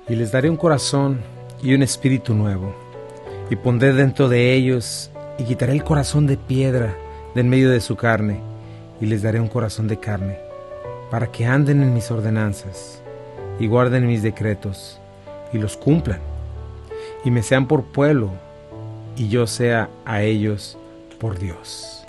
Y les daré un corazón y un espíritu nuevo, y pondré dentro de ellos, y quitaré el corazón de piedra de en medio de su carne, y les daré un corazón de carne, para que anden en mis ordenanzas, y guarden mis decretos, y los cumplan, y me sean por pueblo, y yo sea a ellos por Dios.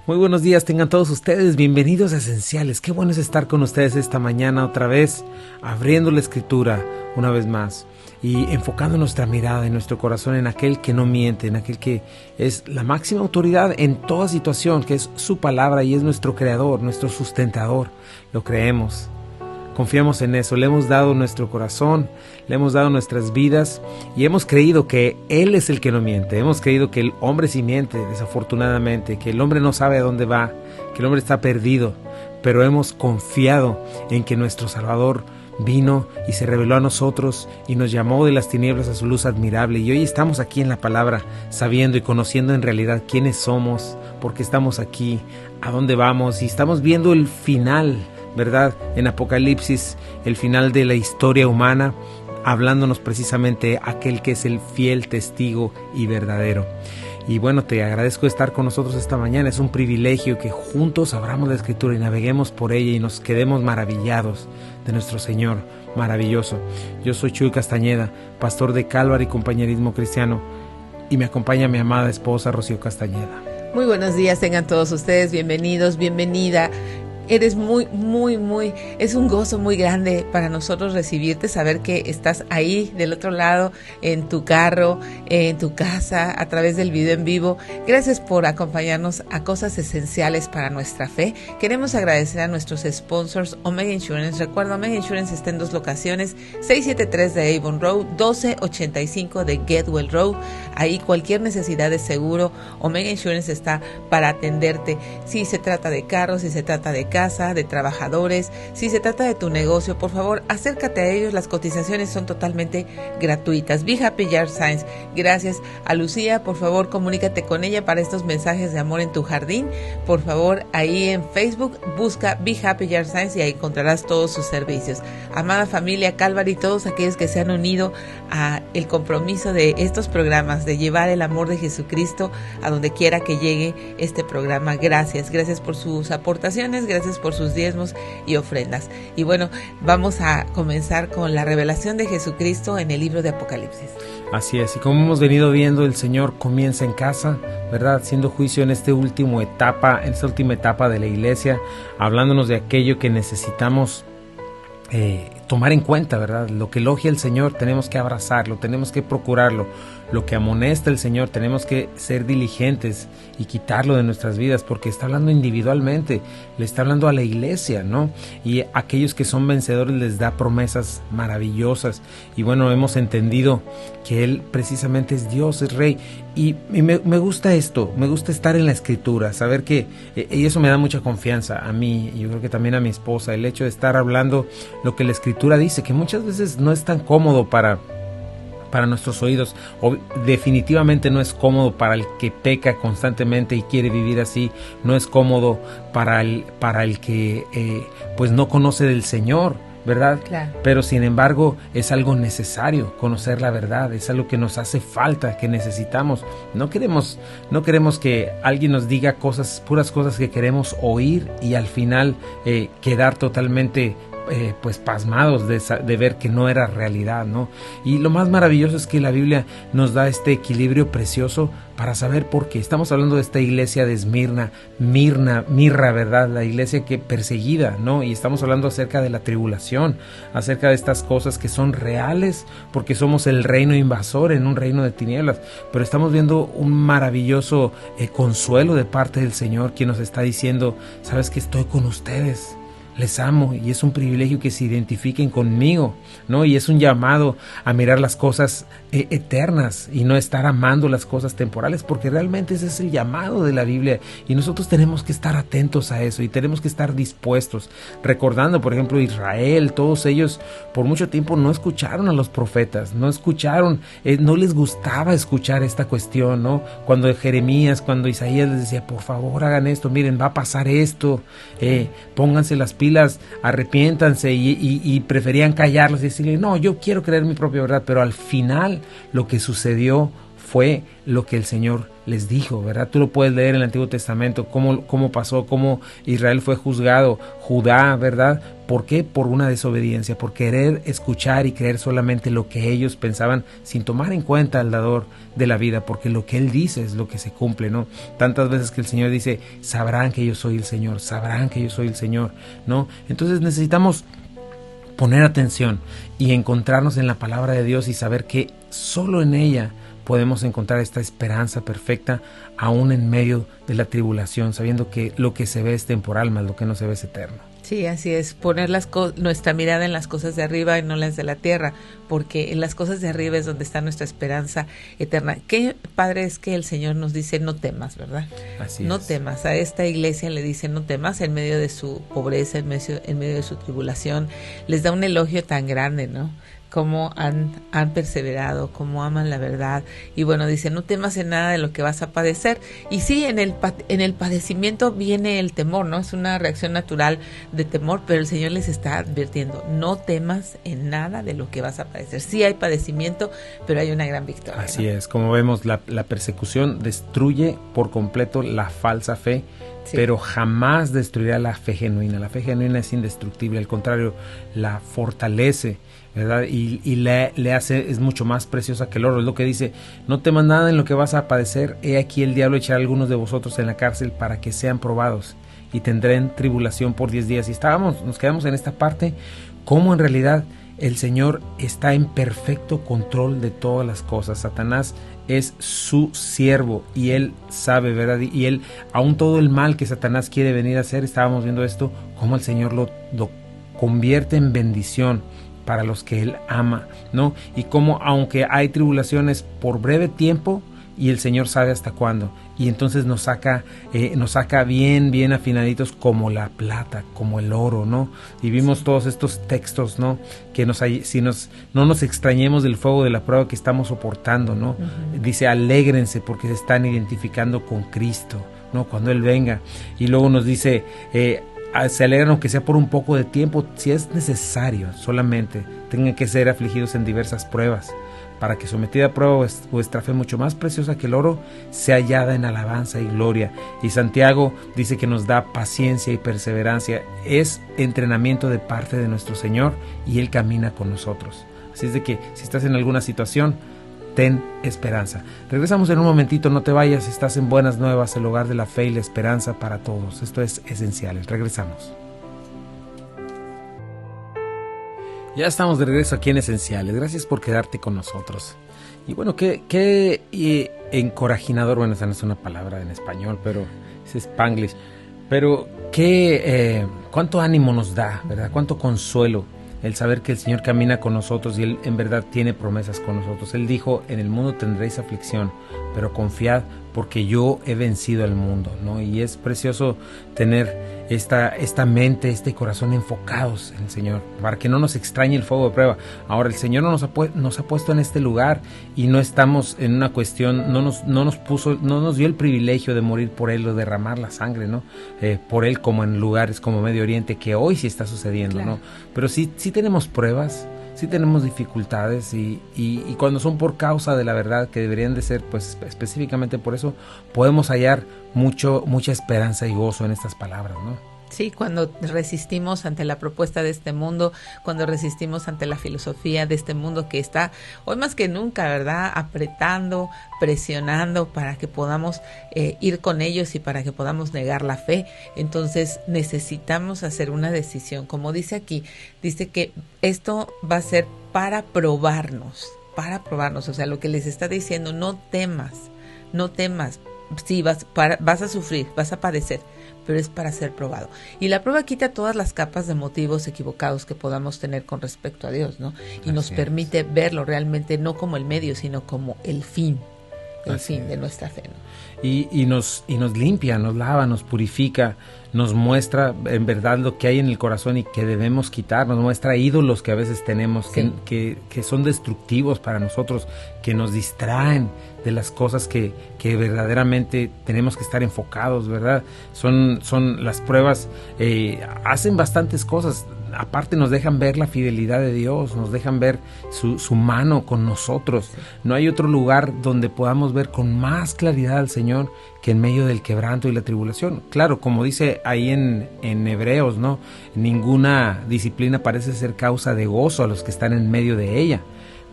Muy buenos días tengan todos ustedes, bienvenidos a Esenciales. Qué bueno es estar con ustedes esta mañana otra vez, abriendo la Escritura una vez más y enfocando nuestra mirada y nuestro corazón en aquel que no miente, en aquel que es la máxima autoridad en toda situación, que es su palabra y es nuestro creador, nuestro sustentador. Lo creemos, confiamos en eso, le hemos dado nuestro corazón, le hemos dado nuestras vidas y hemos creído que Él es el que no miente. Hemos creído que el hombre sí miente, desafortunadamente, que el hombre no sabe a dónde va, que el hombre está perdido, pero hemos confiado en que nuestro Salvador vino y se reveló a nosotros y nos llamó de las tinieblas a su luz admirable, y hoy estamos aquí en la palabra sabiendo y conociendo en realidad quiénes somos, por qué estamos aquí, a dónde vamos, y estamos viendo el final, ¿verdad? En Apocalipsis, el final de la historia humana, hablándonos precisamente aquel que es el fiel testigo y verdadero. Y bueno, te agradezco estar con nosotros esta mañana. Es un privilegio que juntos abramos la Escritura y naveguemos por ella y nos quedemos maravillados de nuestro Señor maravilloso. Yo soy Chuy Castañeda, pastor de Calvary Compañerismo Cristiano, y me acompaña mi amada esposa Rocío Castañeda. Muy buenos días tengan todos ustedes, bienvenidos, bienvenida. Eres es un gozo muy grande para nosotros recibirte, saber que estás ahí del otro lado, en tu carro, en tu casa, a través del video en vivo. Gracias por acompañarnos a cosas esenciales para nuestra fe. Queremos agradecer a nuestros sponsors, Omega Insurance. Recuerda, Omega Insurance está en 2 locaciones, 673 de Avon Road, 1285 de Getwell Road. Ahí cualquier necesidad de seguro, Omega Insurance está para atenderte. Si se trata de carros, si se trata de casa, de trabajadores, si se trata de tu negocio, por favor, acércate a ellos. Las cotizaciones son totalmente gratuitas. Be Happy Yard Signs. Gracias a Lucía, por favor, comunícate con ella para estos mensajes de amor en tu jardín. Por favor, ahí en Facebook, busca Be Happy Yard Signs y ahí encontrarás todos sus servicios. Amada familia Calvary, todos aquellos que se han unido a el compromiso de estos programas, de llevar el amor de Jesucristo a donde quiera que llegue este programa. Gracias por sus aportaciones, gracias por sus diezmos y ofrendas. Y bueno, vamos a comenzar con la revelación de Jesucristo en el libro de Apocalipsis. Así es, y como hemos venido viendo, el Señor comienza en casa, ¿verdad? Haciendo juicio en esta última etapa de la iglesia, hablándonos de aquello que necesitamos tomar en cuenta, ¿verdad? Lo que elogia el Señor tenemos que abrazarlo, tenemos que procurarlo. Lo que amonesta el Señor tenemos que ser diligentes y quitarlo de nuestras vidas, porque está hablando individualmente, le está hablando a la iglesia, ¿no? Y a aquellos que son vencedores les da promesas maravillosas. Y bueno, hemos entendido que Él precisamente es Dios, es Rey. Y me gusta esto, me gusta estar en la Escritura, saber que, y eso me da mucha confianza a mí, y yo creo que también a mi esposa, el hecho de estar hablando lo que la Escritura dice, que muchas veces no es tan cómodo para nuestros oídos, o definitivamente no es cómodo para el que peca constantemente y quiere vivir así, no es cómodo para el que pues no conoce del Señor, ¿verdad? Claro. Pero sin embargo es algo necesario conocer la verdad, es algo que nos hace falta, que necesitamos. No queremos que alguien nos diga puras cosas que queremos oír y al final quedar totalmente pues pasmados de ver que no era realidad, ¿no? Y lo más maravilloso es que la Biblia nos da este equilibrio precioso para saber por qué. Estamos hablando de esta iglesia de Mirra, ¿verdad? La iglesia que perseguida, ¿no? Y estamos hablando acerca de la tribulación, acerca de estas cosas que son reales, porque somos el reino invasor en un reino de tinieblas, pero estamos viendo un maravilloso consuelo de parte del Señor, quien nos está diciendo, sabes que estoy con ustedes, les amo, y es un privilegio que se identifiquen conmigo, ¿no? Y es un llamado a mirar las cosas eternas y no estar amando las cosas temporales, porque realmente ese es el llamado de la Biblia, y nosotros tenemos que estar atentos a eso y tenemos que estar dispuestos, recordando, por ejemplo, Israel, todos ellos por mucho tiempo no escucharon a los profetas, no escucharon, no les gustaba escuchar esta cuestión, ¿no? Cuando Jeremías, cuando Isaías les decía, por favor hagan esto, miren, va a pasar esto, pónganse las pilas, arrepiéntanse, y preferían callarlos y decirle, no, yo quiero creer mi propia verdad, pero al final lo que sucedió fue lo que el Señor les dijo, ¿verdad? Tú lo puedes leer en el Antiguo Testamento, cómo pasó, cómo Israel fue juzgado, Judá, ¿verdad? ¿Por qué? Por una desobediencia, por querer escuchar y creer solamente lo que ellos pensaban, sin tomar en cuenta al dador de la vida, porque lo que Él dice es lo que se cumple, ¿no? Tantas veces que el Señor dice, sabrán que yo soy el Señor, sabrán que yo soy el Señor, ¿no? Entonces necesitamos poner atención y encontrarnos en la palabra de Dios y saber que solo en ella podemos encontrar esta esperanza perfecta, aún en medio de la tribulación, sabiendo que lo que se ve es temporal, más lo que no se ve es eterno. Sí, así es, poner nuestra mirada en las cosas de arriba y no las de la tierra, porque en las cosas de arriba es donde está nuestra esperanza eterna. Qué padre es que el Señor nos dice, no temas, ¿verdad? Así no es. temas. A esta iglesia le dice, no temas, en medio de su pobreza, en medio de su tribulación. Les da un elogio tan grande, ¿no? Cómo han perseverado, cómo aman la verdad. Y bueno, dice, no temas en nada de lo que vas a padecer. Y sí, en el padecimiento viene el temor, ¿no? Es una reacción natural de temor, pero el Señor les está advirtiendo, no temas en nada de lo que vas a padecer. Sí hay padecimiento, pero hay una gran victoria. Así ¿no? es, como vemos, la persecución destruye por completo la falsa fe, sí, pero jamás destruirá la fe genuina. La fe genuina es indestructible, al contrario, la fortalece, ¿verdad? Y le hace, es mucho más preciosa que el oro. Es lo que dice, no temas nada en lo que vas a padecer, he aquí el diablo echará a algunos de vosotros en la cárcel para que sean probados y tendrán tribulación por 10 días. Y nos quedamos en esta parte, cómo en realidad el Señor está en perfecto control de todas las cosas. Satanás es su siervo y él sabe, ¿verdad? Y él, aún todo el mal que Satanás quiere venir a hacer, estábamos viendo esto, cómo el Señor lo convierte en bendición para los que Él ama, ¿no? Y como aunque hay tribulaciones por breve tiempo, y el Señor sabe hasta cuándo, y entonces nos saca bien afinaditos como la plata, como el oro, ¿no? Y vimos todos estos textos, ¿no? Que no nos extrañemos del fuego de la prueba que estamos soportando, ¿no? Uh-huh. Dice, alégrense porque se están identificando con Cristo, ¿no? Cuando Él venga. Y luego nos dice, se alegran aunque sea por un poco de tiempo, si es necesario, solamente tengan que ser afligidos en diversas pruebas, para que sometida a prueba vuestra fe, mucho más preciosa que el oro, sea hallada en alabanza y gloria. Y Santiago dice que nos da paciencia y perseverancia, es entrenamiento de parte de nuestro Señor y Él camina con nosotros. Así es de que si estás en alguna situación, ten esperanza. Regresamos en un momentito, no te vayas, estás en Buenas Nuevas, el hogar de la fe y la esperanza para todos. Esto es Esenciales. Regresamos. Ya estamos de regreso aquí en Esenciales. Gracias por quedarte con nosotros. Y bueno, qué encorajinador, bueno, esa no es una palabra en español, pero es Spanglish. Pero cuánto ánimo nos da, ¿verdad? Cuánto consuelo el saber que el Señor camina con nosotros y Él en verdad tiene promesas con nosotros. Él dijo, en el mundo tendréis aflicción, pero confiad porque yo he vencido al mundo, ¿no? Y es precioso tener esta mente, este corazón enfocados en el Señor, para que no nos extrañe el fuego de prueba. Ahora, el Señor nos ha puesto en este lugar y no estamos en una cuestión, no nos dio el privilegio de morir por Él o derramar la sangre, ¿no? Por Él, como en lugares como Medio Oriente, que hoy sí está sucediendo, claro, ¿no? Pero sí tenemos pruebas, sí tenemos dificultades y cuando son por causa de la verdad, que deberían de ser pues específicamente por eso, podemos hallar mucha esperanza y gozo en estas palabras, ¿no? Sí, cuando resistimos ante la propuesta de este mundo, cuando resistimos ante la filosofía de este mundo que está hoy más que nunca, ¿verdad?, apretando, presionando para que podamos ir con ellos y para que podamos negar la fe. Entonces necesitamos hacer una decisión. Como dice aquí, dice que esto va a ser para probarnos. O sea, lo que les está diciendo, no temas. Sí, vas a sufrir, vas a padecer, pero es para ser probado. Y la prueba quita todas las capas de motivos equivocados que podamos tener con respecto a Dios, ¿no? Y nos permite verlo realmente no como el medio, sino como el fin. el fin de nuestra fe, ¿no? Y nos limpia, nos lava, nos purifica, nos muestra en verdad lo que hay en el corazón y que debemos quitar, nos muestra ídolos que a veces tenemos, sí, que son destructivos para nosotros, que nos distraen de las cosas que verdaderamente tenemos que estar enfocados, ¿verdad? Son las pruebas, hacen bastantes cosas. Aparte nos dejan ver la fidelidad de Dios, nos dejan ver su mano con nosotros. No hay otro lugar donde podamos ver con más claridad al Señor que en medio del quebranto y la tribulación. Claro, como dice ahí en Hebreos, ¿no? Ninguna disciplina parece ser causa de gozo a los que están en medio de ella,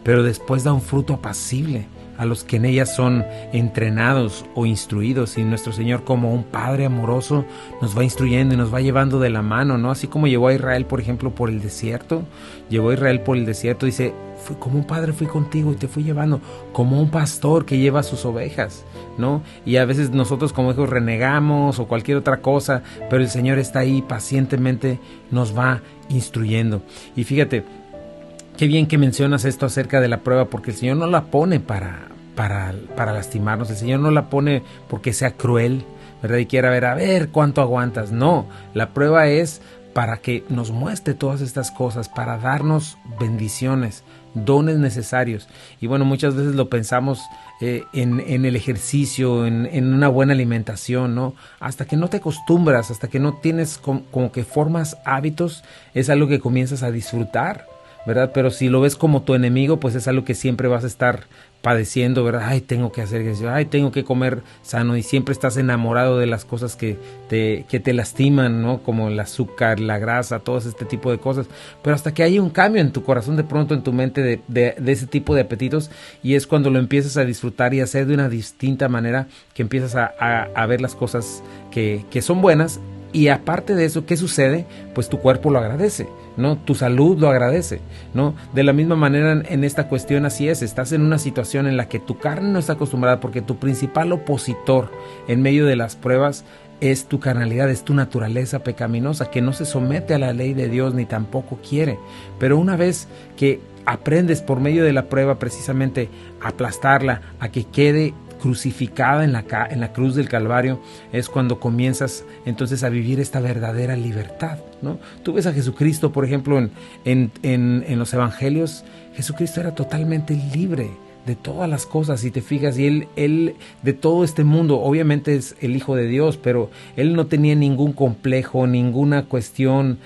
pero después da un fruto apacible a los que en ella son entrenados o instruidos, y nuestro Señor, como un Padre amoroso, nos va instruyendo y nos va llevando de la mano, ¿no? Así como llevó a Israel, por ejemplo, por el desierto, dice, como un padre fui contigo y te fui llevando, como un pastor que lleva a sus ovejas, ¿no? Y a veces nosotros como hijos renegamos o cualquier otra cosa, pero el Señor está ahí pacientemente, nos va instruyendo. Y fíjate, qué bien que mencionas esto acerca de la prueba, porque el Señor no la pone para lastimarnos, el Señor no la pone porque sea cruel, ¿verdad? Y quiera ver, a ver cuánto aguantas. No, la prueba es para que nos muestre todas estas cosas, para darnos bendiciones, dones necesarios. Y bueno, muchas veces lo pensamos en el ejercicio, en una buena alimentación, ¿no? Hasta que no te acostumbras, hasta que no tienes como que formas hábitos, es algo que comienzas a disfrutar, ¿verdad? Pero si lo ves como tu enemigo, pues es algo que siempre vas a estar padeciendo, ¿verdad? Ay, tengo que hacer ejercicio, ay, tengo que comer sano, y siempre estás enamorado de las cosas que te lastiman, ¿no? Como el azúcar, la grasa, todo este tipo de cosas. Pero hasta que haya un cambio en tu corazón, de pronto en tu mente de ese tipo de apetitos, y es cuando lo empiezas a disfrutar y hacer de una distinta manera, que empiezas a ver las cosas que son buenas. Y aparte de eso, ¿qué sucede? Pues tu cuerpo lo agradece, ¿no? Tu salud lo agradece, ¿no? De la misma manera en esta cuestión así es, estás en una situación en la que tu carne no está acostumbrada, porque tu principal opositor en medio de las pruebas es tu carnalidad, es tu naturaleza pecaminosa, que no se somete a la ley de Dios ni tampoco quiere. Pero una vez que aprendes por medio de la prueba precisamente a aplastarla, a que quede crucificada en la cruz del Calvario, es cuando comienzas entonces a vivir esta verdadera libertad, ¿no? Tú ves a Jesucristo, por ejemplo, en los evangelios. Jesucristo era totalmente libre de todas las cosas, si te fijas, y él de todo este mundo, obviamente es el Hijo de Dios, pero él no tenía ningún complejo, ninguna cuestión,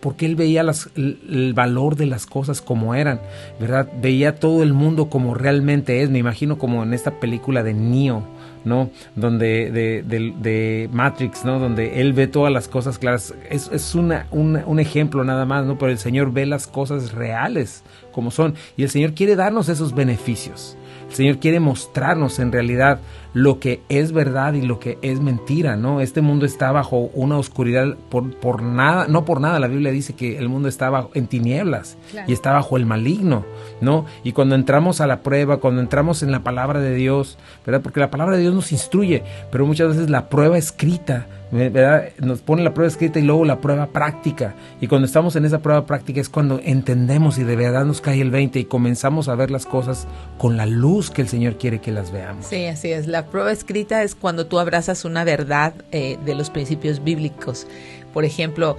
porque él veía el valor de las cosas como eran, ¿verdad? Veía todo el mundo como realmente es. Me imagino como en esta película de Neo, ¿no? Donde de Matrix, ¿no? Donde él ve todas las cosas claras. Es un ejemplo nada más, ¿no? Pero el Señor ve las cosas reales como son, y el Señor quiere darnos esos beneficios. El Señor quiere mostrarnos en realidad lo que es verdad y lo que es mentira, ¿no? Este mundo está bajo una oscuridad por nada, no por nada. La Biblia dice que el mundo está en tinieblas, claro, y está bajo el maligno, ¿no? Y cuando entramos a la prueba, cuando entramos en la palabra de Dios, ¿verdad? Porque la palabra de Dios nos instruye, pero muchas veces la prueba escrita, ¿verdad? Nos pone la prueba escrita y luego la prueba práctica. Y cuando estamos en esa prueba práctica es cuando entendemos y de verdad nos cae el 20 y comenzamos a ver las cosas con la luz que el Señor quiere que las veamos. Sí, así es. La prueba escrita es cuando tú abrazas una verdad de los principios bíblicos. Por ejemplo,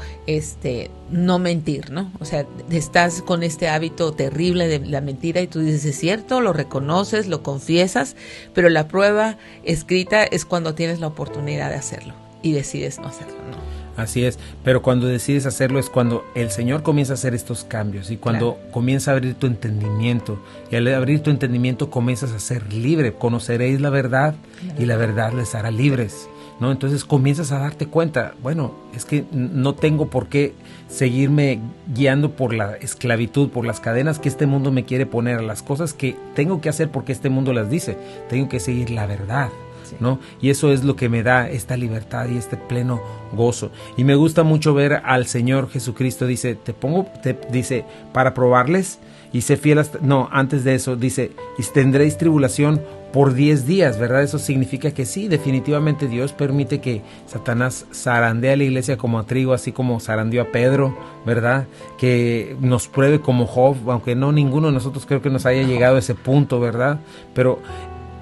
no mentir, ¿no? O sea, estás con este hábito terrible de la mentira y tú dices, es cierto, lo reconoces, lo confiesas, pero la prueba escrita es cuando tienes la oportunidad de hacerlo y decides no hacerlo, ¿no? Así es, pero cuando decides hacerlo es cuando el Señor comienza a hacer estos cambios y cuando comienza a abrir tu entendimiento, y al abrir tu entendimiento comienzas a ser libre. Conoceréis la verdad y la verdad les hará libres, ¿no? Entonces comienzas a darte cuenta, bueno, es que no tengo por qué seguirme guiando por la esclavitud, por las cadenas que este mundo me quiere poner, a las cosas que tengo que hacer porque este mundo las dice. Tengo que seguir la verdad. ¿no? Y eso es lo que me da esta libertad y este pleno gozo. Y me gusta mucho ver al Señor Jesucristo, dice, dice, para probarles, y sé fiel hasta, antes de eso, dice, y tendréis tribulación por 10 días, ¿verdad? Eso significa que sí, definitivamente Dios permite que Satanás zarandee a la iglesia como a trigo, así como zarandeó a Pedro, ¿verdad? Que nos pruebe como Job, aunque no ninguno de nosotros creo que nos haya llegado a ese punto, ¿verdad? Pero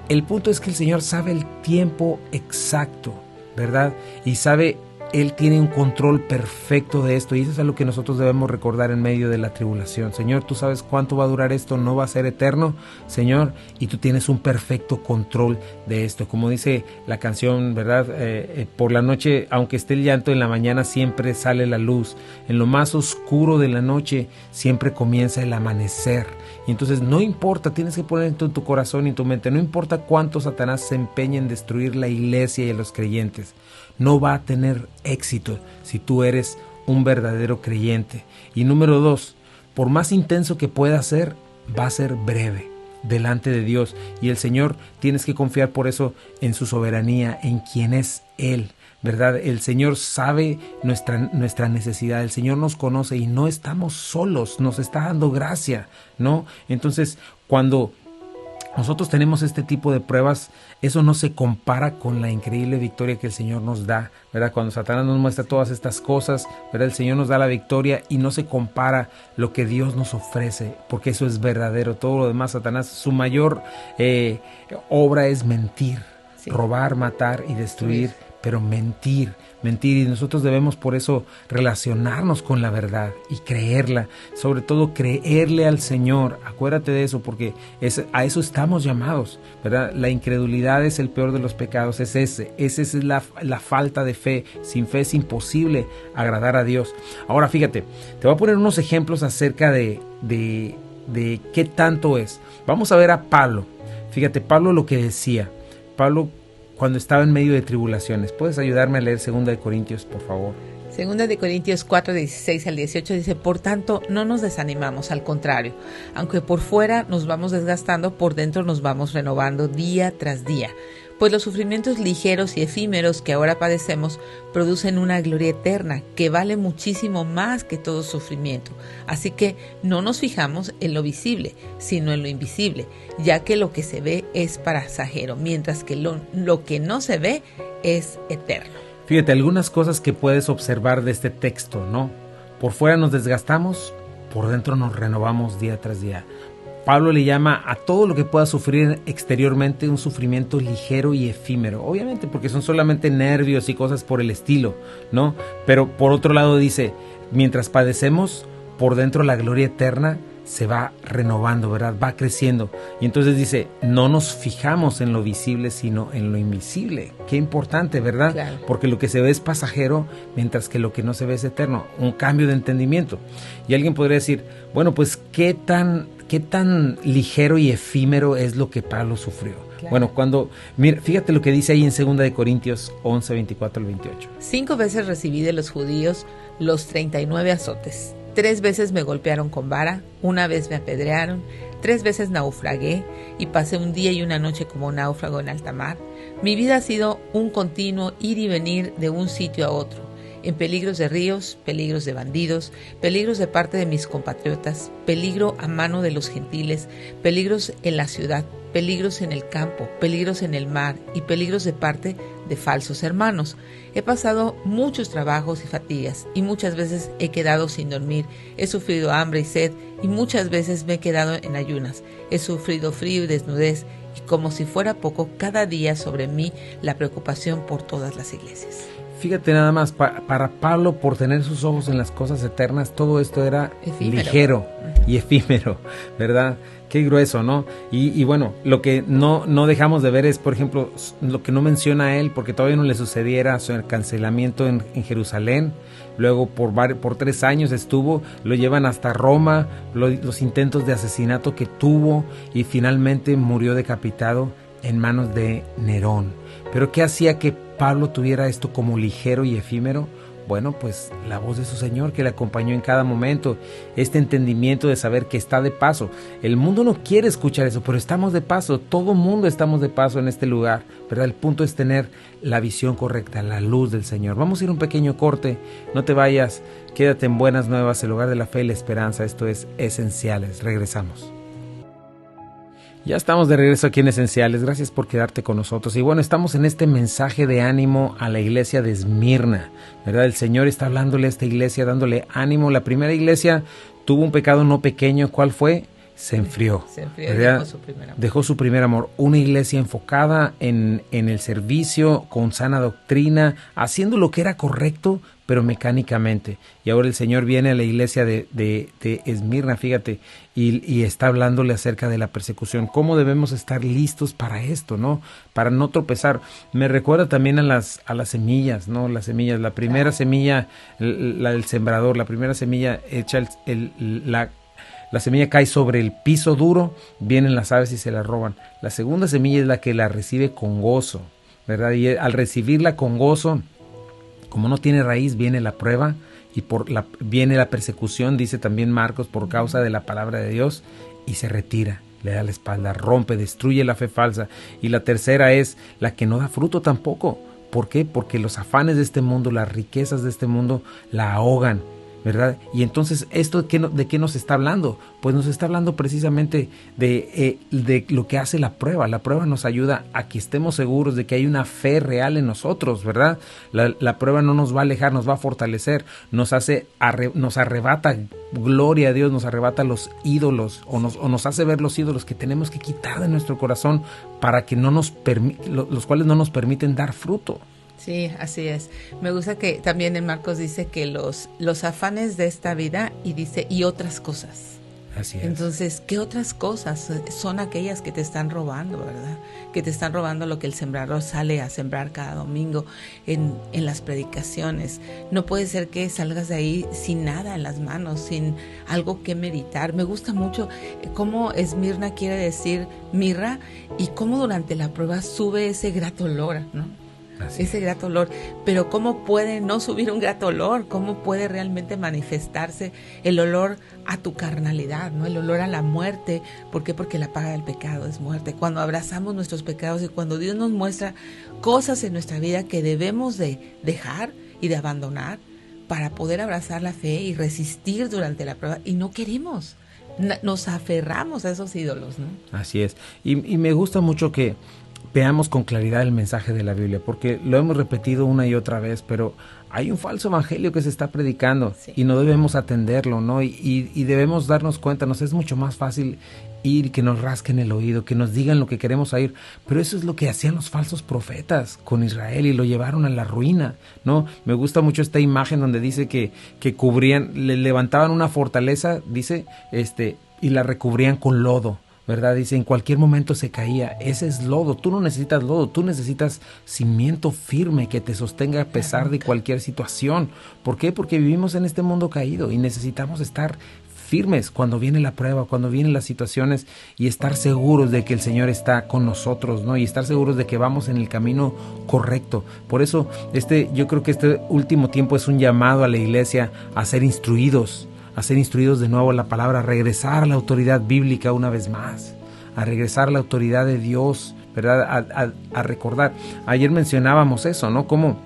el punto es que el Señor sabe el tiempo exacto, ¿verdad? Y sabe, Él tiene un control perfecto de esto, y eso es algo que nosotros debemos recordar en medio de la tribulación. Señor, tú sabes cuánto va a durar esto, no va a ser eterno, Señor, y tú tienes un perfecto control de esto. Como dice la canción, ¿verdad? Por la noche, aunque esté el llanto, en la mañana siempre sale la luz. En lo más oscuro de la noche siempre comienza el amanecer. Y entonces no importa, tienes que poner en tu corazón y en tu mente, no importa cuánto Satanás se empeñe en destruir la iglesia y a los creyentes, no va a tener éxito si tú eres un verdadero creyente. Y número 2, por más intenso que pueda ser, va a ser breve delante de Dios. Y el Señor, tienes que confiar por eso en su soberanía, en quién es Él, ¿verdad? El Señor sabe nuestra necesidad, el Señor nos conoce y no estamos solos, nos está dando gracia, ¿no? Entonces, cuando nosotros tenemos este tipo de pruebas, eso no se compara con la increíble victoria que el Señor nos da, ¿verdad? Cuando Satanás nos muestra todas estas cosas, ¿verdad? El Señor nos da la victoria y no se compara lo que Dios nos ofrece, porque eso es verdadero. Todo lo demás, Satanás, su mayor obra es mentir, robar, matar y destruir. Pero mentir, y nosotros debemos por eso relacionarnos con la verdad y creerla, sobre todo creerle al Señor. Acuérdate de eso, porque a eso estamos llamados, ¿verdad? La incredulidad es el peor de los pecados, esa es la falta de fe. Sin fe es imposible agradar a Dios. Ahora fíjate, te voy a poner unos ejemplos acerca de qué tanto es. Vamos a ver a Pablo. Fíjate, Pablo lo que decía, Pablo cuando estaba en medio de tribulaciones. ¿Puedes ayudarme a leer 2 Corintios, por favor? 2 Corintios 4, 16 al 18 dice, por tanto, no nos desanimamos, al contrario, aunque por fuera nos vamos desgastando, por dentro nos vamos renovando día tras día. Pues los sufrimientos ligeros y efímeros que ahora padecemos producen una gloria eterna que vale muchísimo más que todo sufrimiento. Así que no nos fijamos en lo visible, sino en lo invisible, ya que lo que se ve es pasajero, mientras que lo que no se ve es eterno. Fíjate, algunas cosas que puedes observar de este texto, ¿no? Por fuera nos desgastamos, por dentro nos renovamos día tras día. Pablo le llama a todo lo que pueda sufrir exteriormente un sufrimiento ligero y efímero, obviamente porque son solamente nervios y cosas por el estilo, ¿no? Pero por otro lado dice, mientras padecemos, por dentro la gloria eterna se va renovando, ¿verdad? Va creciendo. Y entonces dice, no nos fijamos en lo visible, sino en lo invisible. Qué importante, ¿verdad? Claro. Porque lo que se ve es pasajero, mientras que lo que no se ve es eterno. Un cambio de entendimiento. Y alguien podría decir, bueno, pues, ¿qué tan ligero y efímero es lo que Pablo sufrió? Claro. Bueno, mira, fíjate lo que dice ahí en 2 Corintios 11, 24 al 28. 5 veces recibí de los judíos los 39 azotes. 3 veces me golpearon con vara, 1 vez me apedrearon, 3 veces naufragué y pasé un día y una noche como náufrago en alta mar. Mi vida ha sido un continuo ir y venir de un sitio a otro, en peligros de ríos, peligros de bandidos, peligros de parte de mis compatriotas, peligro a mano de los gentiles, peligros en la ciudad, peligros en el campo, peligros en el mar y peligros de parte de falsos hermanos. He pasado muchos trabajos y fatigas y muchas veces he quedado sin dormir. He sufrido hambre y sed y muchas veces me he quedado en ayunas. He sufrido frío y desnudez y como si fuera poco, cada día sobre mí la preocupación por todas las iglesias. Fíjate nada más, para Pablo, por tener sus ojos en las cosas eternas, todo esto era efímero, ligero y efímero, ¿verdad? Qué grueso, ¿no? Y bueno, lo que no dejamos de ver es, por ejemplo, lo que no menciona él, porque todavía no le sucediera su cancelamiento en Jerusalén. Luego por 3 años estuvo, lo llevan hasta Roma, los intentos de asesinato que tuvo y finalmente murió decapitado en manos de Nerón. Pero ¿qué hacía que Pablo tuviera esto como ligero y efímero? Bueno, pues la voz de su Señor que le acompañó en cada momento, este entendimiento de saber que está de paso. El mundo no quiere escuchar eso, pero estamos de paso, todo mundo estamos de paso en este lugar, ¿verdad? El punto es tener la visión correcta, la luz del Señor. Vamos a ir a un pequeño corte, no te vayas, quédate en Buenas Nuevas, el lugar de la fe y la esperanza. Esto es Esenciales, regresamos. Ya estamos de regreso aquí en Esenciales, gracias por quedarte con nosotros. Y bueno, estamos en este mensaje de ánimo a la iglesia de Esmirna, ¿verdad? El Señor está hablándole a esta iglesia, dándole ánimo. La primera iglesia tuvo un pecado no pequeño, ¿cuál fue? Se enfrió, dejó su primer amor. Una iglesia enfocada en el servicio, con sana doctrina, haciendo lo que era correcto, pero mecánicamente. Y ahora el Señor viene a la iglesia de Esmirna, fíjate, y está hablándole acerca de la persecución. ¿Cómo debemos estar listos para esto, no? Para no tropezar. Me recuerda también a las semillas, ¿no? Las semillas, la primera semilla, la del sembrador, la primera semilla hecha la semilla cae sobre el piso duro, vienen las aves y se la roban. La segunda semilla es la que la recibe con gozo, ¿verdad? Y al recibirla con gozo, como no tiene raíz, viene la prueba y viene la persecución, dice también Marcos, por causa de la palabra de Dios, y se retira, le da la espalda, rompe, destruye la fe falsa. Y la tercera es la que no da fruto tampoco. ¿Por qué? Porque los afanes de este mundo, las riquezas de este mundo la ahogan, ¿verdad? Y entonces, ¿esto de qué nos está hablando? Pues nos está hablando precisamente de lo que hace la prueba. La prueba nos ayuda a que estemos seguros de que hay una fe real en nosotros, ¿verdad? La prueba no nos va a alejar, nos va a fortalecer, nos arrebata gloria a Dios, nos arrebata los ídolos o nos hace ver los ídolos que tenemos que quitar de nuestro corazón para que los cuales no nos permiten dar fruto. Sí, así es. Me gusta que también en Marcos dice que los afanes de esta vida y otras cosas. Así es. Entonces, ¿qué otras cosas? Son aquellas que te están robando, ¿verdad? Que te están robando lo que el sembrador sale a sembrar cada domingo en las predicaciones. No puede ser que salgas de ahí sin nada en las manos, sin algo que meditar. Me gusta mucho cómo Esmirna quiere decir mirra y cómo durante la prueba sube ese grato olor, ¿no? Ese grato olor, pero ¿cómo puede no subir un grato olor? ¿Cómo puede realmente manifestarse el olor a tu carnalidad, ¿no? El olor a la muerte. ¿Por qué? Porque la paga del pecado es muerte. Cuando abrazamos nuestros pecados y cuando Dios nos muestra cosas en nuestra vida que debemos de dejar y de abandonar para poder abrazar la fe y resistir durante la prueba, y no queremos, nos aferramos a esos ídolos, ¿no? Así es, y me gusta mucho que veamos con claridad el mensaje de la Biblia, porque lo hemos repetido una y otra vez, pero hay un falso evangelio que se está predicando, sí, y no debemos atenderlo, ¿no? Y debemos darnos cuenta, nos es mucho más fácil ir, que nos rasquen el oído, que nos digan lo que queremos oír, pero eso es lo que hacían los falsos profetas con Israel y lo llevaron a la ruina, ¿no? Me gusta mucho esta imagen donde dice que cubrían, le levantaban una fortaleza, dice, y la recubrían con lodo, ¿verdad? Dice, en cualquier momento se caía. Ese es lodo. Tú no necesitas lodo, tú necesitas cimiento firme que te sostenga a pesar de cualquier situación. ¿Por qué? Porque vivimos en este mundo caído y necesitamos estar firmes cuando viene la prueba, cuando vienen las situaciones, y estar seguros de que el Señor está con nosotros, ¿no? Y estar seguros de que vamos en el camino correcto. Por eso, yo creo que este último tiempo es un llamado a la iglesia a ser instruidos de nuevo a la palabra, a regresar a la autoridad bíblica una vez más, a regresar a la autoridad de Dios, ¿verdad? A recordar. Ayer mencionábamos eso, ¿no? Como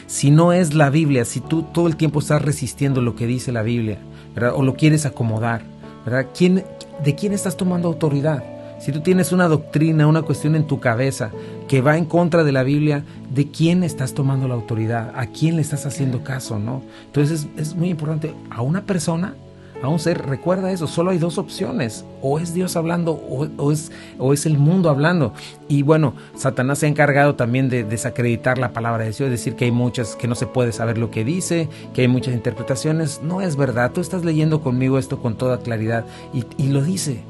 si no es la Biblia, si tú todo el tiempo estás resistiendo lo que dice la Biblia, ¿verdad? O lo quieres acomodar, ¿verdad? ¿De quién estás tomando autoridad? Si tú tienes una doctrina, una cuestión en tu cabeza que va en contra de la Biblia, ¿de quién estás tomando la autoridad? ¿A quién le estás haciendo caso, no? Entonces es muy importante, a una persona, a un ser, recuerda eso, solo hay dos opciones, o es Dios hablando o es el mundo hablando. Y bueno, Satanás se ha encargado también de desacreditar la palabra de Dios, es decir, que hay muchas, que no se puede saber lo que dice, que hay muchas interpretaciones. No es verdad, tú estás leyendo conmigo esto con toda claridad y lo dice.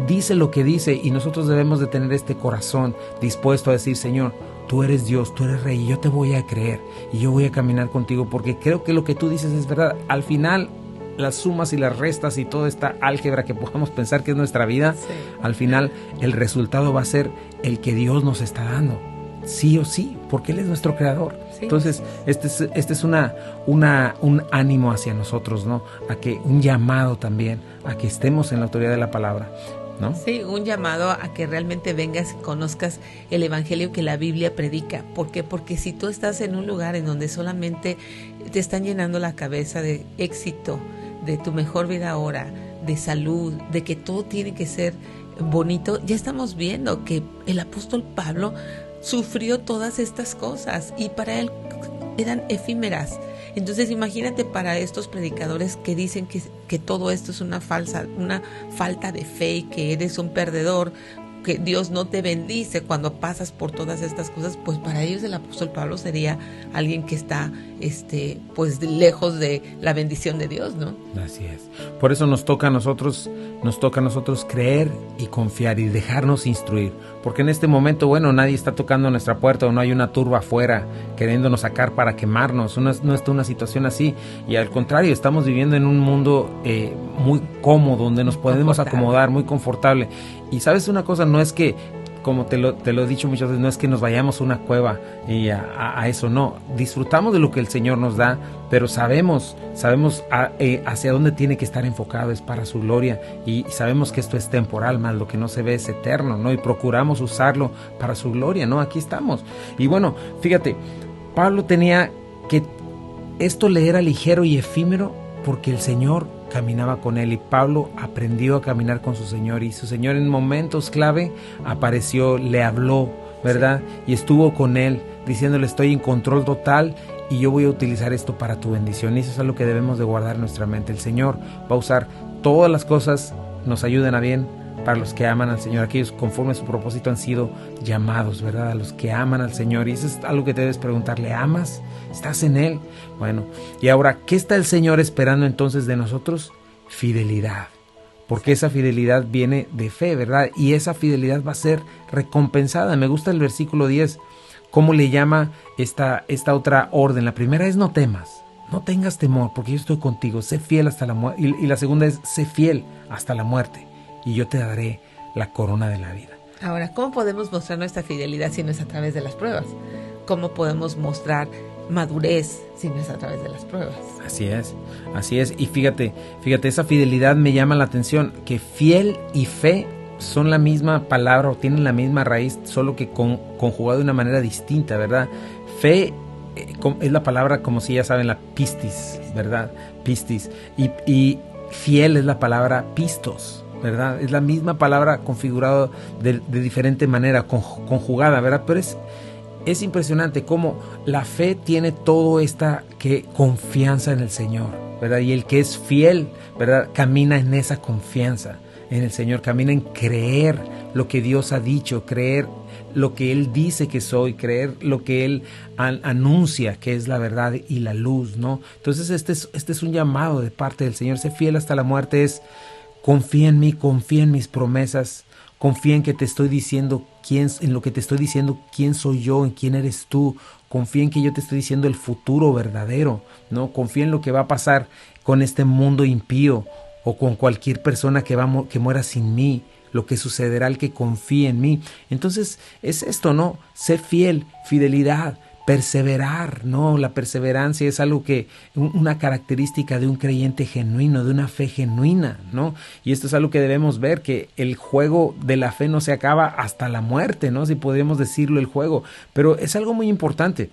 Dice lo que dice, y nosotros debemos de tener este corazón dispuesto a decir, Señor, tú eres Dios, tú eres Rey, y yo te voy a creer, y yo voy a caminar contigo, porque creo que lo que tú dices es verdad. Al final, las sumas y las restas y toda esta álgebra que podamos pensar que es nuestra vida, sí, al final el resultado va a ser el que Dios nos está dando. sí o sí, porque Él es nuestro creador. Sí. Entonces, este es un ánimo hacia nosotros, ¿no? Un llamado también a que estemos en la autoridad de la palabra, ¿no? Sí, un llamado a que realmente vengas y conozcas el evangelio que la Biblia predica. ¿Por qué? Porque si tú estás en un lugar en donde solamente te están llenando la cabeza de éxito, de tu mejor vida ahora, de salud, de que todo tiene que ser bonito, ya estamos viendo que el apóstol Pablo sufrió todas estas cosas y para él eran efímeras. Entonces imagínate para estos predicadores que dicen que todo esto es una falta de fe y que eres un perdedor, que Dios no te bendice cuando pasas por todas estas cosas, pues para ellos el apóstol Pablo sería alguien que está pues lejos de la bendición de Dios, ¿no? Así es. Por eso nos toca a nosotros creer y confiar y dejarnos instruir, porque en este momento, bueno, nadie está tocando nuestra puerta o no hay una turba afuera queriéndonos sacar para quemarnos, no está una situación así, y al contrario, estamos viviendo en un mundo muy cómodo, donde nos podemos acomodar, muy confortable. Y sabes una cosa, no es que, como te lo he dicho muchas veces, no es que nos vayamos a una cueva y a eso, no. Disfrutamos de lo que el Señor nos da, pero sabemos hacia dónde tiene que estar enfocado, es para su gloria, y sabemos que esto es temporal, más lo que no se ve es eterno, ¿no? Y procuramos usarlo para su gloria, ¿no? Aquí estamos. Y bueno, fíjate, Pablo tenía que esto le era ligero y efímero porque el Señor caminaba con él, y Pablo aprendió a caminar con su Señor, y su Señor en momentos clave apareció, le habló, ¿verdad? Sí. Y estuvo con él diciéndole: estoy en control total y yo voy a utilizar esto para tu bendición. Y eso es algo que debemos de guardar en nuestra mente. El Señor va a usar todas las cosas, nos ayuden a bien para los que aman al Señor. Aquellos conforme a su propósito han sido llamados, ¿verdad? A los que aman al Señor. Y eso es algo que debes preguntar: ¿le amas? ¿Estás en Él? Bueno, y ahora, ¿qué está el Señor esperando entonces de nosotros? Fidelidad. Porque esa fidelidad viene de fe, ¿verdad? Y esa fidelidad va a ser recompensada. Me gusta el versículo 10, cómo le llama esta otra orden. La primera es: no temas, no tengas temor, porque yo estoy contigo. Sé fiel hasta la muerte. Y la segunda es: sé fiel hasta la muerte, y yo te daré la corona de la vida. Ahora, ¿cómo podemos mostrar nuestra fidelidad si no es a través de las pruebas? ¿Cómo podemos mostrar madurez si no es a través de las pruebas? Así es. Y fíjate, esa fidelidad me llama la atención, que fiel y fe son la misma palabra o tienen la misma raíz, solo que conjugado de una manera distinta, ¿verdad? Fe es la palabra, como si ya saben, la pistis, ¿verdad? Pistis. Y fiel es la palabra pistos, ¿verdad? Es la misma palabra configurada de diferente manera, conjugada, ¿verdad? Pero es impresionante cómo la fe tiene todo esta confianza en el Señor, ¿verdad? Y el que es fiel, ¿verdad?, camina en esa confianza en el Señor, camina en creer lo que Dios ha dicho, creer lo que Él dice que soy, creer lo que Él anuncia que es la verdad y la luz, ¿no? Entonces este es un llamado de parte del Señor. Sé fiel hasta la muerte, es: confía en mí, confía en mis promesas, confía en que te estoy diciendo en lo que te estoy diciendo, quién soy yo, en quién eres tú. Confía en que yo te estoy diciendo el futuro verdadero, ¿no? Confía en lo que va a pasar con este mundo impío o con cualquier persona que muera sin mí, lo que sucederá al que confíe en mí. Entonces es esto, ¿no? Sé fiel, fidelidad, perseverar, ¿no? La perseverancia es algo una característica de un creyente genuino, de una fe genuina, ¿no? Y esto es algo que debemos ver, que el juego de la fe no se acaba hasta la muerte, ¿no? Si podemos decirlo, el juego, pero es algo muy importante.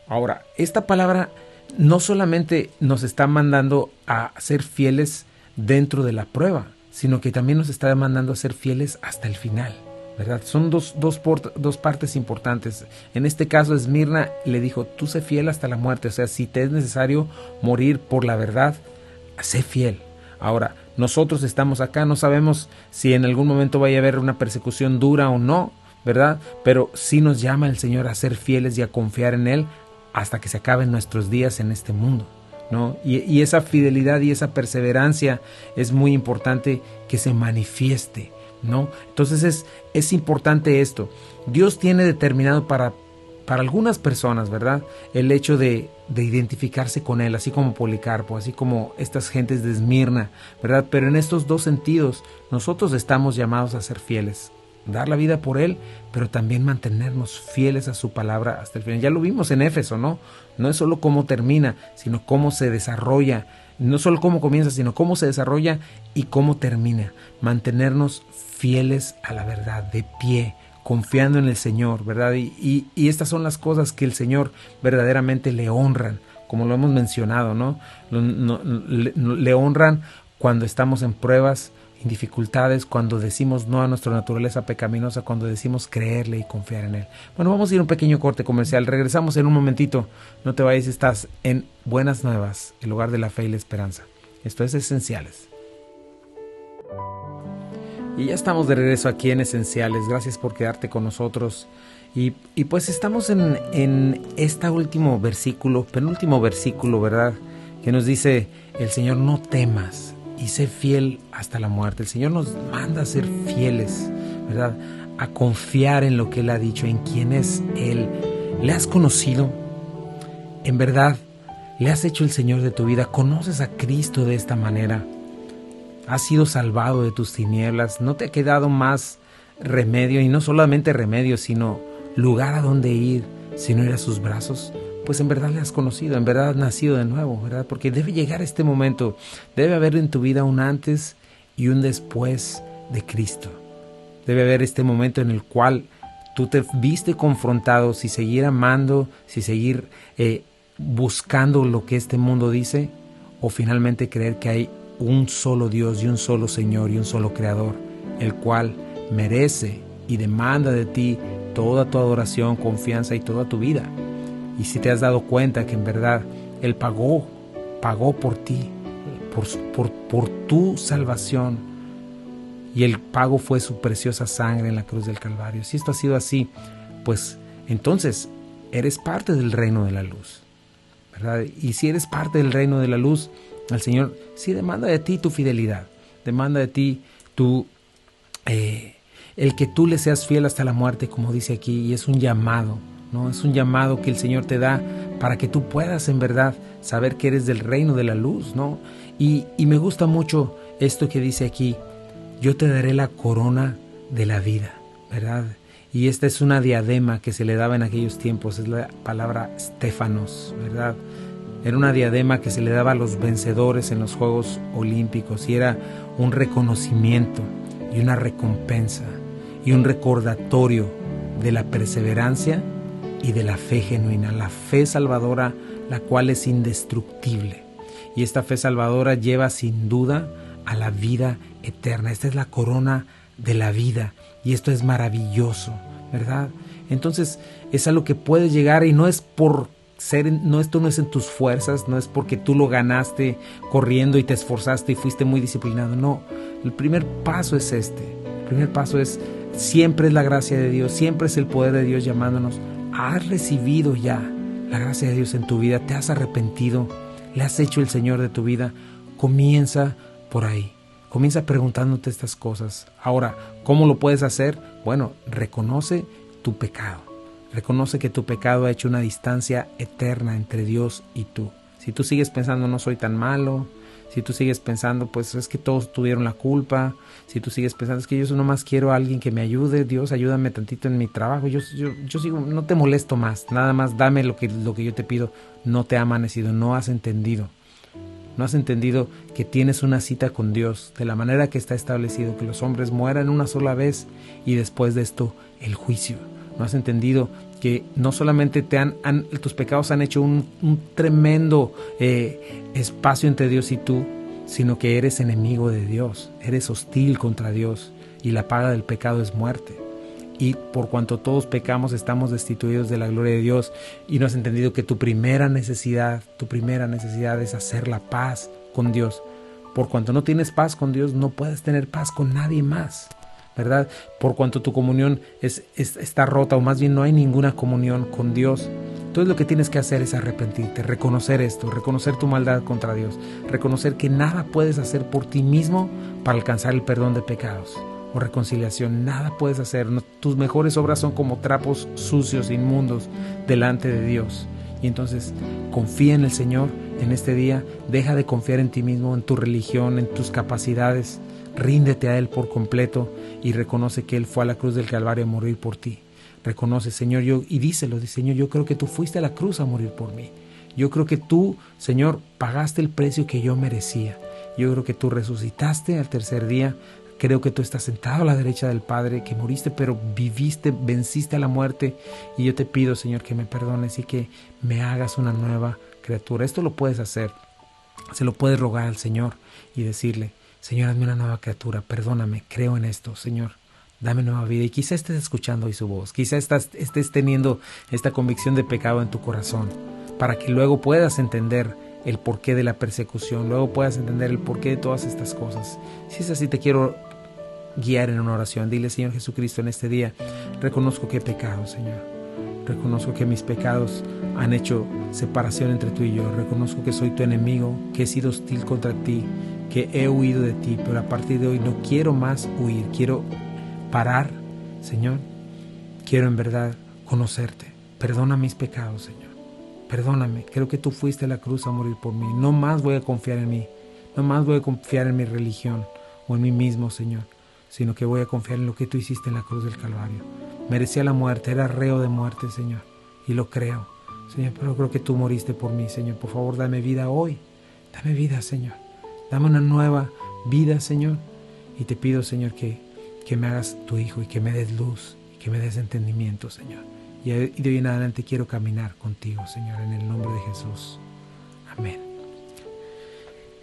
Ahora, esta palabra no solamente nos está mandando a ser fieles dentro de la prueba, sino que también nos está mandando a ser fieles hasta el final, ¿verdad? Son dos partes importantes. En este caso, Esmirna le dijo: tú sé fiel hasta la muerte. O sea, si te es necesario morir por la verdad, sé fiel. Ahora, nosotros estamos acá, no sabemos si en algún momento vaya a haber una persecución dura o no, ¿verdad? Pero sí nos llama el Señor a ser fieles y a confiar en Él hasta que se acaben nuestros días en este mundo, ¿no? Y esa fidelidad y esa perseverancia es muy importante que se manifieste, ¿no? Entonces es importante esto. Dios tiene determinado para algunas personas, ¿verdad?, el hecho de identificarse con Él, así como Policarpo, así como estas gentes de Esmirna, ¿verdad? Pero en estos dos sentidos nosotros estamos llamados a ser fieles dar la vida por Él, pero también mantenernos fieles a su palabra hasta el final. Ya lo vimos en Éfeso, ¿no? No es solo cómo termina, sino cómo se desarrolla. No solo cómo comienza, sino cómo se desarrolla y cómo termina. Mantenernos fieles a la verdad, de pie, confiando en el Señor, ¿verdad? Y estas son las cosas que el Señor verdaderamente le honran, como lo hemos mencionado, ¿no? Le honran cuando estamos en pruebas, en dificultades, cuando decimos no a nuestra naturaleza pecaminosa, cuando decimos creerle y confiar en Él. Bueno, vamos a ir a un pequeño corte comercial. Regresamos en un momentito. No te vayas, estás en Buenas Nuevas, el lugar de la fe y la esperanza. Esto es Esenciales. Y ya estamos de regreso aquí en Esenciales. Gracias por quedarte con nosotros. Y pues estamos en este último versículo, penúltimo versículo, ¿verdad? Que nos dice el Señor: no temas y sé fiel hasta la muerte. El Señor nos manda a ser fieles, ¿verdad? A confiar en lo que Él ha dicho, en quién es Él. ¿Le has conocido? En verdad, ¿le has hecho el Señor de tu vida? ¿Conoces a Cristo de esta manera? ¿Has sido salvado de tus tinieblas? ¿No te ha quedado más remedio? Y no solamente remedio, sino lugar a donde ir, si no ir a sus brazos. Pues en verdad le has conocido, en verdad has nacido de nuevo, ¿verdad? Porque debe llegar este momento, debe haber en tu vida un antes y un después de Cristo. Debe haber este momento en el cual tú te viste confrontado si seguir amando, si seguir buscando lo que este mundo dice, o finalmente creer que hay un solo Dios y un solo Señor y un solo Creador, el cual merece y demanda de ti toda tu adoración, confianza y toda tu vida. Y si te has dado cuenta que en verdad Él pagó por ti, por tu salvación, y el pago fue su preciosa sangre en la cruz del Calvario. Si esto ha sido así, pues entonces eres parte del reino de la luz, ¿verdad? Y si eres parte del reino de la luz, el Señor sí demanda de ti tu fidelidad, demanda de ti el que tú le seas fiel hasta la muerte, como dice aquí, y es un llamado, ¿no? Es un llamado que el Señor te da para que tú puedas en verdad saber que eres del reino de la luz, ¿no? Y me gusta mucho esto que dice aquí: yo te daré la corona de la vida, ¿verdad? Y esta es una diadema que se le daba en aquellos tiempos, es la palabra Stéfanos, ¿verdad? Era una diadema que se le daba a los vencedores en los Juegos Olímpicos, y era un reconocimiento y una recompensa y un recordatorio de la perseverancia y de la fe genuina, la fe salvadora, la cual es indestructible. Y esta fe salvadora lleva sin duda a la vida eterna. Esta es la corona de la vida, y esto es maravilloso, ¿verdad? Entonces es a lo que puedes llegar, y no es por esto no es en tus fuerzas, no es porque tú lo ganaste corriendo y te esforzaste y fuiste muy disciplinado. No, el primer paso es este. El primer paso es, siempre es la gracia de Dios, siempre es el poder de Dios llamándonos. ¿Has recibido ya la gracia de Dios en tu vida? ¿Te has arrepentido? ¿Le has hecho el Señor de tu vida? Comienza por ahí. Comienza preguntándote estas cosas. Ahora, ¿cómo lo puedes hacer? Bueno, reconoce tu pecado. Reconoce que tu pecado ha hecho una distancia eterna entre Dios y tú. Si tú sigues pensando no soy tan malo, si tú sigues pensando pues es que todos tuvieron la culpa, si tú sigues pensando es que yo nomás quiero a alguien que me ayude, Dios ayúdame tantito en mi trabajo, yo sigo, no te molesto más, nada más dame lo que yo te pido. No te ha amanecido, no has entendido. No has entendido que tienes una cita con Dios de la manera que está establecido, que los hombres mueran una sola vez y después de esto el juicio. No has entendido que no solamente tus pecados han hecho un tremendo espacio entre Dios y tú, sino que eres enemigo de Dios, eres hostil contra Dios, y la paga del pecado es muerte. Y por cuanto todos pecamos, estamos destituidos de la gloria de Dios, y no has entendido que tu primera necesidad es hacer la paz con Dios. Por cuanto no tienes paz con Dios, no puedes tener paz con nadie más, ¿verdad? Por cuanto tu comunión está rota, o más bien no hay ninguna comunión con Dios. Entonces lo que tienes que hacer es arrepentirte, reconocer esto, reconocer tu maldad contra Dios, reconocer que nada puedes hacer por ti mismo para alcanzar el perdón de pecados o reconciliación. Nada puedes hacer. Tus mejores obras son como trapos sucios, inmundos, delante de Dios. Y entonces confía en el Señor en este día. Deja de confiar en ti mismo, en tu religión, en tus capacidades. ríndete a Él por completo y reconoce que Él fue a la cruz del Calvario a morir por ti. Reconoce, Señor, y díselo, Señor, yo creo que tú fuiste a la cruz a morir por mí. Yo creo que tú, Señor, pagaste el precio que yo merecía. Yo creo que tú resucitaste al tercer día. Creo que tú estás sentado a la derecha del Padre, que moriste, pero viviste, venciste a la muerte. Y yo te pido, Señor, que me perdones y que me hagas una nueva criatura. Esto lo puedes hacer. Se lo puedes rogar al Señor y decirle, Señor, hazme una nueva criatura, perdóname, creo en esto, Señor. Dame nueva vida. Y quizá estés escuchando hoy su voz. Quizá estés teniendo esta convicción de pecado en tu corazón, para que luego puedas entender el porqué de la persecución, luego puedas entender el porqué de todas estas cosas. Si es así, te quiero guiar en una oración. Dile, Señor Jesucristo, en este día, reconozco que he pecado, Señor. Reconozco que mis pecados han hecho separación entre tú y yo. Reconozco que soy tu enemigo, que he sido hostil contra ti, que he huido de ti, pero a partir de hoy no quiero más huir. Quiero parar, Señor. Quiero en verdad conocerte. Perdona mis pecados, Señor. Perdóname, creo que tú fuiste a la cruz a morir por mí. No más voy a confiar en mí. No más voy a confiar en mi religión o en mí mismo, Señor, sino que voy a confiar en lo que tú hiciste en la cruz del Calvario. Merecía la muerte, era reo de muerte, Señor, y lo creo, Señor, pero creo que tú moriste por mí, Señor. Por favor, dame vida hoy. Dame vida, Señor. Dame una nueva vida, Señor. Y te pido, Señor, que me hagas tu hijo y que me des luz y que me des entendimiento, Señor. Y de hoy en adelante quiero caminar contigo, Señor, en el nombre de Jesús. Amén.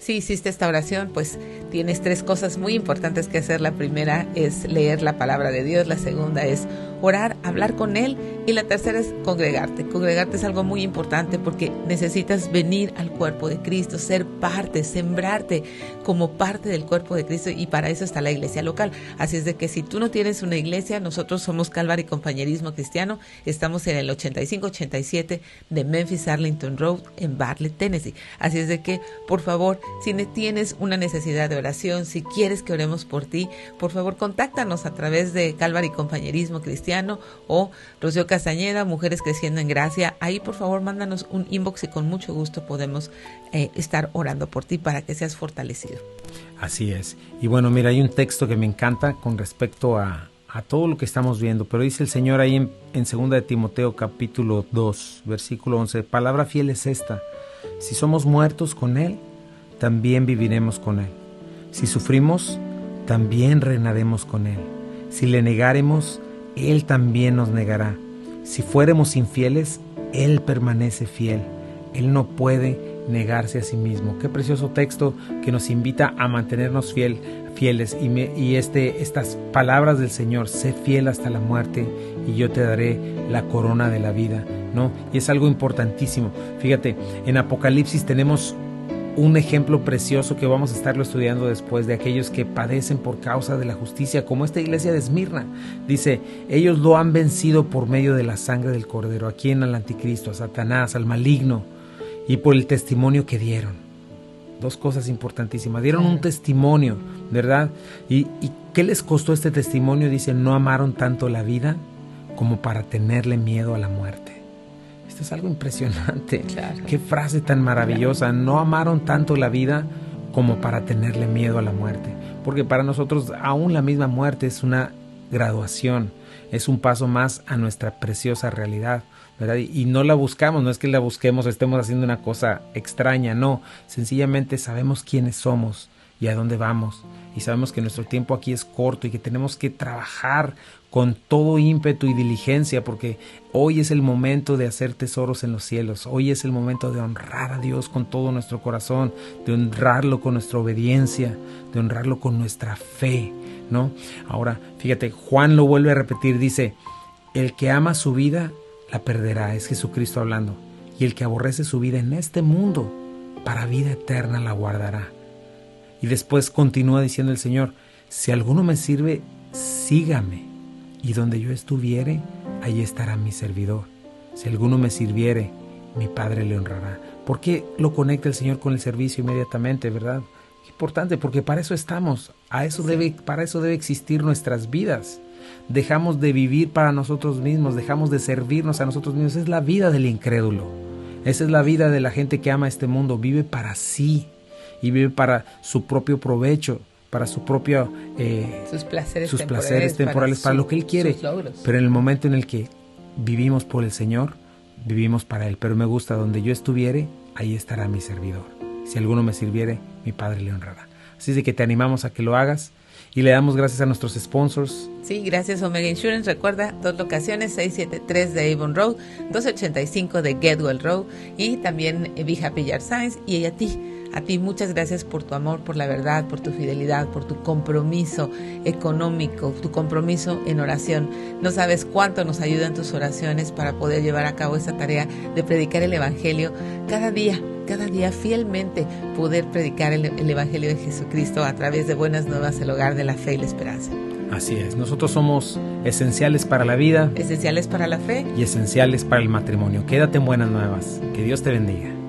Si hiciste esta oración, pues tienes 3 cosas muy importantes que hacer. La primera es leer la palabra de Dios, la segunda es orar, hablar con Él, y la tercera es congregarte. Congregarte es algo muy importante porque necesitas venir al cuerpo de Cristo, ser parte, sembrarte como parte del cuerpo de Cristo, y para eso está la iglesia local. Así es de que si tú no tienes una iglesia, nosotros somos Calvary Compañerismo Cristiano, estamos en el 8587 de Memphis Arlington Road en Bartlett, Tennessee. Así es de que, por favor, si tienes una necesidad de oración, si quieres que oremos por ti, por favor contáctanos a través de Calvary Compañerismo Cristiano o Rocío Castañeda, Mujeres Creciendo en Gracia. Ahí por favor mándanos un inbox y con mucho gusto podemos estar orando por ti para que seas fortalecido. Así es. Y bueno, mira, hay un texto que me encanta con respecto a todo lo que estamos viendo, pero dice el Señor ahí en 2 de Timoteo capítulo 2, versículo 11, palabra fiel es esta: si somos muertos con Él, también viviremos con Él. Si sufrimos, también reinaremos con Él. Si le negáremos, Él también nos negará. Si fuéramos infieles, Él permanece fiel. Él no puede negarse a sí mismo. Qué precioso texto que nos invita a mantenernos fieles. Y estas palabras del Señor: sé fiel hasta la muerte y yo te daré la corona de la vida, ¿no? Y es algo importantísimo. Fíjate, en Apocalipsis tenemos un ejemplo precioso que vamos a estarlo estudiando después, de aquellos que padecen por causa de la justicia, como esta iglesia de Esmirna. Dice, ellos lo han vencido por medio de la sangre del Cordero. ¿A quién? Al anticristo, a Satanás, al maligno, y por el testimonio que dieron. 2 cosas importantísimas. Dieron un testimonio, ¿verdad? ¿Y qué les costó este testimonio? Dice, no amaron tanto la vida como para tenerle miedo a la muerte. Esto es algo impresionante. Claro. Qué frase tan maravillosa. Claro. No amaron tanto la vida como para tenerle miedo a la muerte. Porque para nosotros aún la misma muerte es una graduación, es un paso más a nuestra preciosa realidad, ¿verdad? Y no la buscamos, no es que la busquemos o estemos haciendo una cosa extraña, no. Sencillamente sabemos quiénes somos y a dónde vamos. Y sabemos que nuestro tiempo aquí es corto y que tenemos que trabajar con todo ímpetu y diligencia, porque hoy es el momento de hacer tesoros en los cielos. Hoy es el momento de honrar a Dios con todo nuestro corazón, de honrarlo con nuestra obediencia, de honrarlo con nuestra fe, ¿no? Ahora, fíjate, Juan lo vuelve a repetir, dice, el que ama su vida la perderá, es Jesucristo hablando, y el que aborrece su vida en este mundo, para vida eterna la guardará. Y después continúa diciendo el Señor, si alguno me sirve, sígame. Y donde yo estuviere, allí estará mi servidor. Si alguno me sirviere, mi Padre le honrará. ¿Por qué lo conecta el Señor con el servicio inmediatamente, verdad? Importante, porque para eso estamos. Para eso debe existir nuestras vidas. Dejamos de vivir para nosotros mismos, dejamos de servirnos a nosotros mismos. Es la vida del incrédulo. Esa es la vida de la gente que ama este mundo. Vive para sí y vive para su propio provecho. para su propio sus placeres temporales, para lo que Él quiere. Pero en el momento en el que vivimos por el Señor, vivimos para Él. Pero me gusta, donde yo estuviere, ahí estará mi servidor. Si alguno me sirviere, mi Padre le honrará. Así de que te animamos a que lo hagas y le damos gracias a nuestros sponsors. Sí, gracias Omega Insurance. Recuerda, 2 locaciones, 673 de Avon Road, 285 de Getwell Road y también Be Happy Yard Signs. Y a ti muchas gracias por tu amor, por la verdad, por tu fidelidad, por tu compromiso económico, tu compromiso en oración. No sabes cuánto nos ayudan tus oraciones para poder llevar a cabo esta tarea de predicar el Evangelio cada día fielmente, poder predicar el Evangelio de Jesucristo a través de Buenas Nuevas, el hogar de la fe y la esperanza. Así es, nosotros somos esenciales para la vida, esenciales para la fe y esenciales para el matrimonio. Quédate en Buenas Nuevas, que Dios te bendiga.